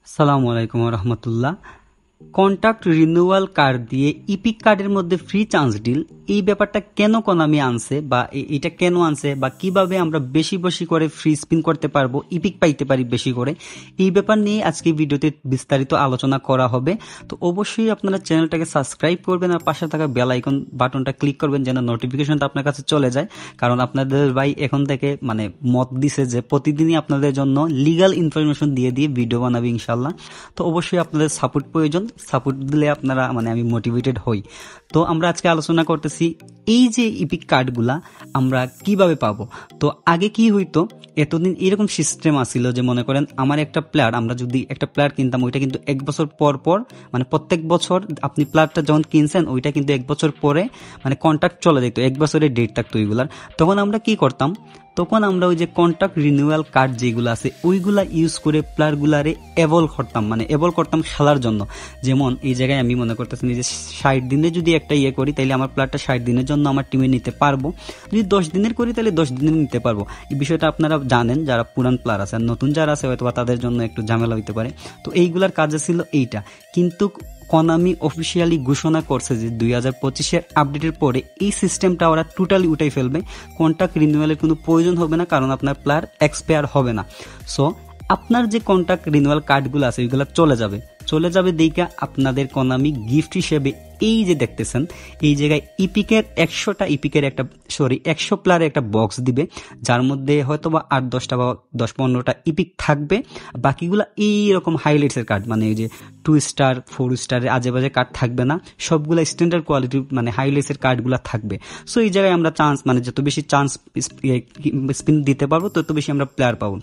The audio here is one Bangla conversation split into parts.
আসসালামু আলাইকুম রহমতুল্লাহ। কন্ট্রাক্ট রিনিউয়াল কার্ড দিয়ে ইপিক কার্ডের মধ্যে ফ্রি চান্স ডিল, এই ব্যাপারটা কেন কোনামি আনছে বা এটা কেন আনছে বা কিভাবে আমরা বেশি বেশি করে ফ্রি স্পিন করতে পারবো, ইপিক পাইতে পারি বেশি করে, এই ব্যাপার নিয়ে আজকে ভিডিওতে বিস্তারিত আলোচনা করা হবে। তো অবশ্যই আপনারা চ্যানেলটাকে সাবস্ক্রাইব করবেন আর পাশে থাকা বেল আইকন বাটনটা ক্লিক করবেন যেন নোটিফিকেশনটা আপনার কাছে চলে যায়। কারণ আপনাদের ভাই এখন থেকে মত দিছে যে প্রতিদিনই আপনাদের জন্য লিগাল ইনফরমেশন দিয়ে দিয়ে ভিডিও বানাবে ইনশাল্লাহ। তো অবশ্যই আপনাদের সাপোর্ট প্রয়োজন, সাপোর্ট দিলে আপনারা আমি মোটিভেটেড হই। তো আমরা আজকে আলোচনা করতেছি এই যে ইপিক কার্ডগুলা আমরা কিভাবে পাবো। তো আগে কি হইতো, এতদিন এরকম সিস্টেম আসছিল যে মনে করেন আমার একটা প্লেয়ার, আমরা যদি একটা প্লেয়ার কিনতাম ওইটা কিন্তু এক বছর পর পর প্রত্যেক বছর আপনি প্লেয়ারটা যখন কিনছেন ওইটা কিন্তু এক বছর পরে কন্ট্রাক্ট চলে যেত, এক বছরের ডেট থাকতো ওইগুলার। তখন আমরা কি করতাম, তখন আমরা ওই যে কন্ট্রাক্ট রিনিউয়াল কার্ড যেগুলো আছে ওইগুলা ইউজ করে প্লেয়ারগুলারে এভল করতাম খেলার জন্য। যেমন এই জায়গায় আমি মনে করতেছি যে 60 দিনে যদি একটা ইয়ে করি তাহলে আমার প্লেয়ারটা 60 দিনের জন্য আমার টিমে নিতে পারবো, যদি 10 দিনের করি তাহলে 10 দিনের নিতে পারবো। এই বিষয়টা আপনারা জানেন যারা পুরান প্লেয়ার আছে, আর নতুন যারা আছে হয়তো তাদের জন্য একটু ঝামেলা হইতে পারে। তো এইগুলার কাজে ছিল এইটা, কিন্তু কোনামি অফিসিয়ালি ঘোষণা করছে যে 2025-এর আপডেটের পরে এই সিস্টেমটা ওরা টোটালি উঠাই ফেলবে। কন্ট্রাক্ট রিনিউয়ালের কোনো প্রয়োজন হবে না, কারণ আপনার প্লেয়ার এক্সপায়ার হবে না। সো আপনার যে কন্ট্রাক্ট রিনিউয়াল কার্ডগুলো আছে ওইগুলো চলে যাবে দিকে আপনাদের কোনামি গিফট হিসেবে এই যে দেখতেছেন এই জায়গায় ইপিকের 100 প্লেয়ারের একটা বক্স দিবে, যার মধ্যে হয়তো বা 8-10টা বা 10-15টা ইপিক থাকবে। বাকিগুলা এইরকম হাইলাইটসের কার্ড, এই যে 2 স্টার 4 স্টারের আজে বাজে কার্ড থাকবে না, সবগুলা স্ট্যান্ডার্ড কোয়ালিটি হাইলাইটসের কার্ডগুলা থাকবে। সো এই জায়গায় আমরা চান্স যত বেশি চান্স স্পিন দিতে পারবো তত বেশি আমরা প্লেয়ার পাবো।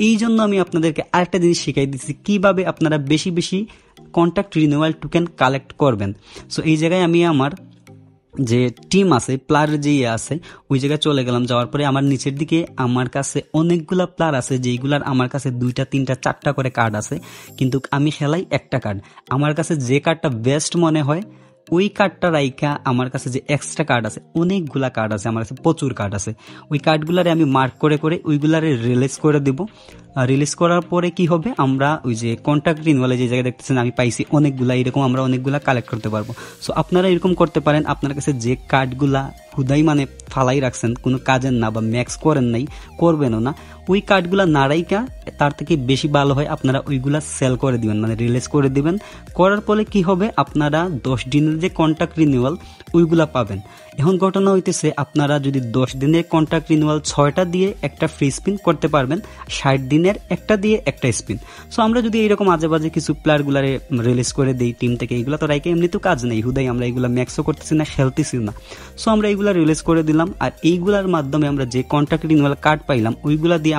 এই জন্য আমি আপনাদেরকে আরেকটা জিনিস শিখাই দিচ্ছি কিভাবে আপনারা বেশি বেশি কন্ট্রাক্ট রিনিউয়াল টোকেন কালেক্ট করবেন। সো এই জায়গায় আমি আমার যে টিম আছে, প্লেয়ার যে আছে ওই জায়গায় চলে গেলাম। যাওয়ার পরে আমার নিচের দিকে আমার কাছে অনেকগুলা প্লেয়ার আছে যেগুলার আমার কাছে 2টা 3টা 4টা করে কার্ড আছে, কিন্তু আমি খেলাই একটা কার্ড। আমার কাছে যে কার্ডটা বেস্ট মনে হয় ওই কার্ডটা রাইখা আমার কাছে যে এক্সট্রা কার্ড আছে, অনেকগুলা কার্ড আছে, আমার কাছে প্রচুর কার্ড আছে, ওই কার্ডগুলারে আমি মার্ক করে করে ওইগুলারে রিলিজ করে দেব। রিলিজ করার পরে কি হবে, আমরা ওই যে কন্ট্রাক্ট রিনিউয়ালে যে জায়গায় দেখতেছেন আমি পাইছি অনেকগুলা, এরকম আমরা অনেকগুলা কালেক্ট করতে পারবো। সো আপনারা এরকম করতে পারেন, আপনার কাছে যে কার্ডগুলা হুদাই ফালাই রাখছেন, কোনো কাজের না বা ম্যাক্স করেন নাই, করবেনও না, ওই কার্ডগুলা নাড়াইকা তার থেকে বেশি ভালো হয় আপনারা ওইগুলা সেল করে দিবেন, রিলিজ করে দিবেন। করার পরে কি হবে, আপনারা 10 দিনের যে কন্ট্রাক্ট রিনিউয়াল ওইগুলা পাবেন। এখন ঘটনা হইতেছে আপনারা যদি 10 দিনের কন্ট্রাক্ট রিনিউয়াল 6টা দিয়ে একটা ফ্রি স্পিন করতে পারবেন, 60 দিনের একটা দিয়ে একটা স্পিন। সো আমরা যদি এইরকম আজে বাজে কিছু প্লেয়ারগুলারে রিলিজ করে দিই টিম থেকে, এইগুলা তো রাইকে এমনি তো কাজ নেই, হুদাই আমরা এইগুলা ম্যাক্সও করতেছি না, খেলতেছি না। সো আমরা এইগুলা রিলিজ করে দিলাম, আর এইগুলার মাধ্যমে আমরা যে কন্ট্রাক্ট রিনিউয়াল কার্ড পাইলাম ওইগুলা দিয়ে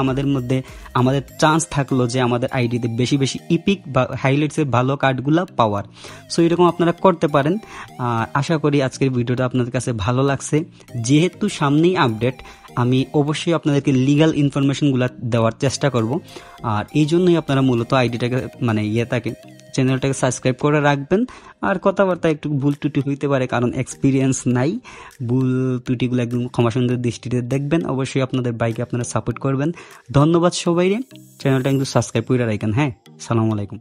আমাদের চান্স থাকলো যে আমাদের আইডিতে বেশি বেশি ইপিক বা হাইলাইটসের ভালো কার্ডগুলা পাওয়ার। সো এরকম আপনারা করতে পারেন। আশা করি আজকের ভিডিওটা আপনাদের কাছে ভালো লাগছে। যেহেতু সামনেই আপডেট, আমি অবশ্যই আপনাদেরকে লিগাল ইনফরমেশনগুলো দেওয়ার চেষ্টা করব, আর এই জন্যই আপনারা মূলত আইডিটাকে চ্যানেলটাকে সাবস্ক্রাইব করে রাখবেন। আর কথাবার্তা একটু ভুল ত্রুটি হইতে পারে, কারণ এক্সপিরিয়েন্স নাই, ভুল ত্রুটিগুলো একদম ক্ষমাসুন্দর দৃষ্টিতে দেখবেন। অবশ্যই আপনাদের বাইকে আপনারা সাপোর্ট করবেন। ধন্যবাদ সবাইরে, চ্যানেলটা কিন্তু সাবস্ক্রাইব করে রাখেন। হ্যাঁ, সালামু আলাইকুম।